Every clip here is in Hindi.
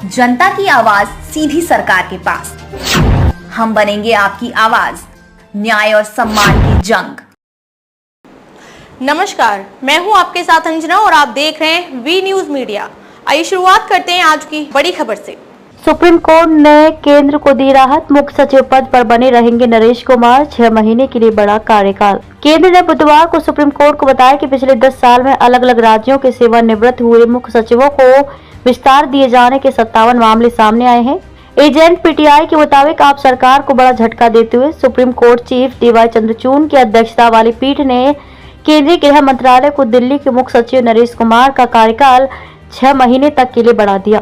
जनता की आवाज सीधी सरकार के पास। हम बनेंगे आपकी आवाज, न्याय और सम्मान की जंग। नमस्कार, मैं हूं आपके साथ अंजना और आप देख रहे हैं वी न्यूज मीडिया। आइए शुरुआत करते हैं आज की बड़ी खबर से। सुप्रीम कोर्ट ने केंद्र को दी राहत, मुख्य सचिव पद पर बने रहेंगे नरेश कुमार, 6 महीने के लिए बढ़ा कार्यकाल। केंद्र ने बुधवार को सुप्रीम कोर्ट को बताया कि पिछले 10 साल में अलग अलग राज्यों के सेवानिवृत्त हुए मुख्य सचिवों को विस्तार दिए जाने के 57 मामले सामने आए हैं। एजेंट पीटीआई के मुताबिक आप सरकार को बड़ा झटका देते हुए supreme court chief D Y Chandrachud की अध्यक्षता वाली पीठ ने केंद्रीय गृह मंत्रालय को दिल्ली के मुख्य सचिव नरेश कुमार का कार्यकाल 6 महीने तक के लिए बढ़ा दिया।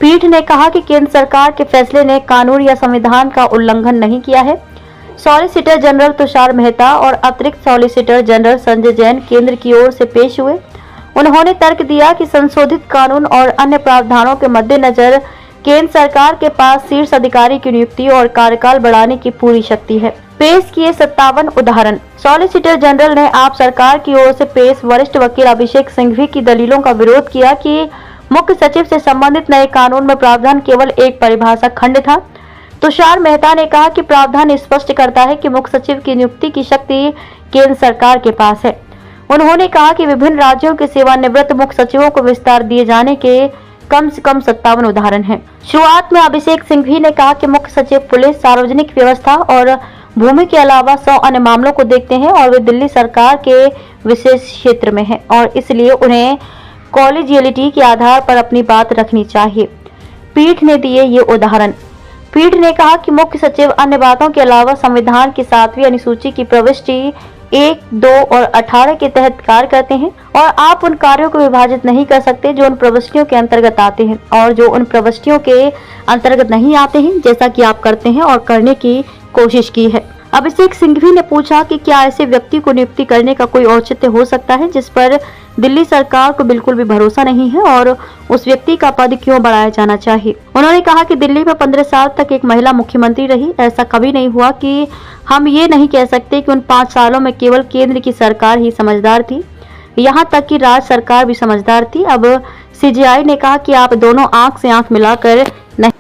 पीठ ने कहा कि केंद्र सरकार के फैसले ने कानून या संविधान का उल्लंघन नहीं किया है। सॉलिसिटर जनरल तुषार मेहता और अतिरिक्त सॉलिसिटर जनरल संजय जैन केंद्र की ओर से पेश हुए। उन्होंने तर्क दिया कि संशोधित कानून और अन्य प्रावधानों के मद्देनजर केंद्र सरकार के पास शीर्ष अधिकारी की नियुक्ति और कार्यकाल बढ़ाने की पूरी शक्ति है। पेश किए 57 उदाहरण। सॉलिसिटर जनरल ने आप सरकार की ओर से पेश वरिष्ठ वकील अभिषेक सिंघवी की दलीलों का विरोध किया कि मुख्य सचिव से संबंधित नए कानून में प्रावधान केवल एक परिभाषा खंड था। तुषार मेहता ने कहा कि प्रावधान स्पष्ट करता है कि मुख्य सचिव की नियुक्ति की शक्ति केंद्र सरकार के पास है। उन्होंने कहा कि विभिन्न राज्यों के सेवानिवृत्त मुख्य सचिवों को विस्तार दिए जाने के कम से कम 57 उदाहरण हैं। शुरुआत में अभिषेक सिंघवी ने कहा कि मुख्य सचिव पुलिस, सार्वजनिक व्यवस्था और भूमि के अलावा 100 अन्य मामलों को देखते हैं और वे दिल्ली सरकार के विशेष क्षेत्र में हैं और इसलिए उन्हें कॉलेजियलिटी के आधार पर अपनी बात रखनी चाहिए। पीठ ने दिए ये उदाहरण। पीठ ने कहा कि मुख्य सचिव अन्य बातों के अलावा संविधान की 7वीं अनुसूची की प्रविष्टि 1, 2 और 18 के तहत कार्य करते हैं और आप उन कार्यों को विभाजित नहीं कर सकते जो उन प्रविष्टियों के अंतर्गत आते हैं और जो उन प्रविष्टियों के अंतर्गत नहीं आते हैं, जैसा कि आप करते हैं और करने की कोशिश की है। अभिषेक सिंघवी ने पूछा कि क्या ऐसे व्यक्ति को नियुक्ति करने का कोई औचित्य हो सकता है जिस पर दिल्ली सरकार को बिल्कुल भी भरोसा नहीं है और उस व्यक्ति का पद क्यों बढ़ाया जाना चाहिए। उन्होंने कहा कि दिल्ली में 15 साल तक एक महिला मुख्यमंत्री रही, ऐसा कभी नहीं हुआ कि हम ये नहीं कह सकते कि उन 5 सालों में केवल केंद्र की सरकार ही समझदार थी, यहाँ तक कि राज्य सरकार भी समझदार थी। अब सीजेआई ने कहा कि आप दोनों आंख से आंख मिलाकर नहीं।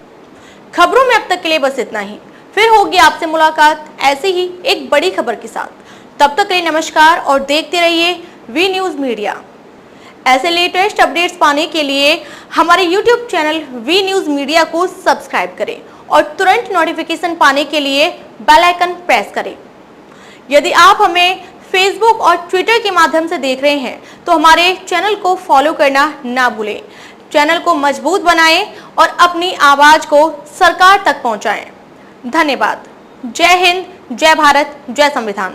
खबरों में अब तक के लिए बस इतना ही। फिर होगी आपसे मुलाकात ऐसे ही एक बड़ी खबर के साथ। तब तक के लिए नमस्कार और देखते रहिए वी न्यूज मीडिया। ऐसे लेटेस्ट अपडेट्स पाने के लिए हमारे YouTube channel V news media को सब्सक्राइब करें और तुरंत नोटिफिकेशन पाने के लिए बेल आइकन प्रेस करें। यदि आप हमें फेसबुक और ट्विटर के माध्यम से देख रहे हैं तो हमारे चैनल को फॉलो करना ना भूलें। चैनल को मजबूत बनाएं और अपनी आवाज को सरकार तक पहुंचाएं। धन्यवाद। जय हिंद, जय भारत, जय संविधान।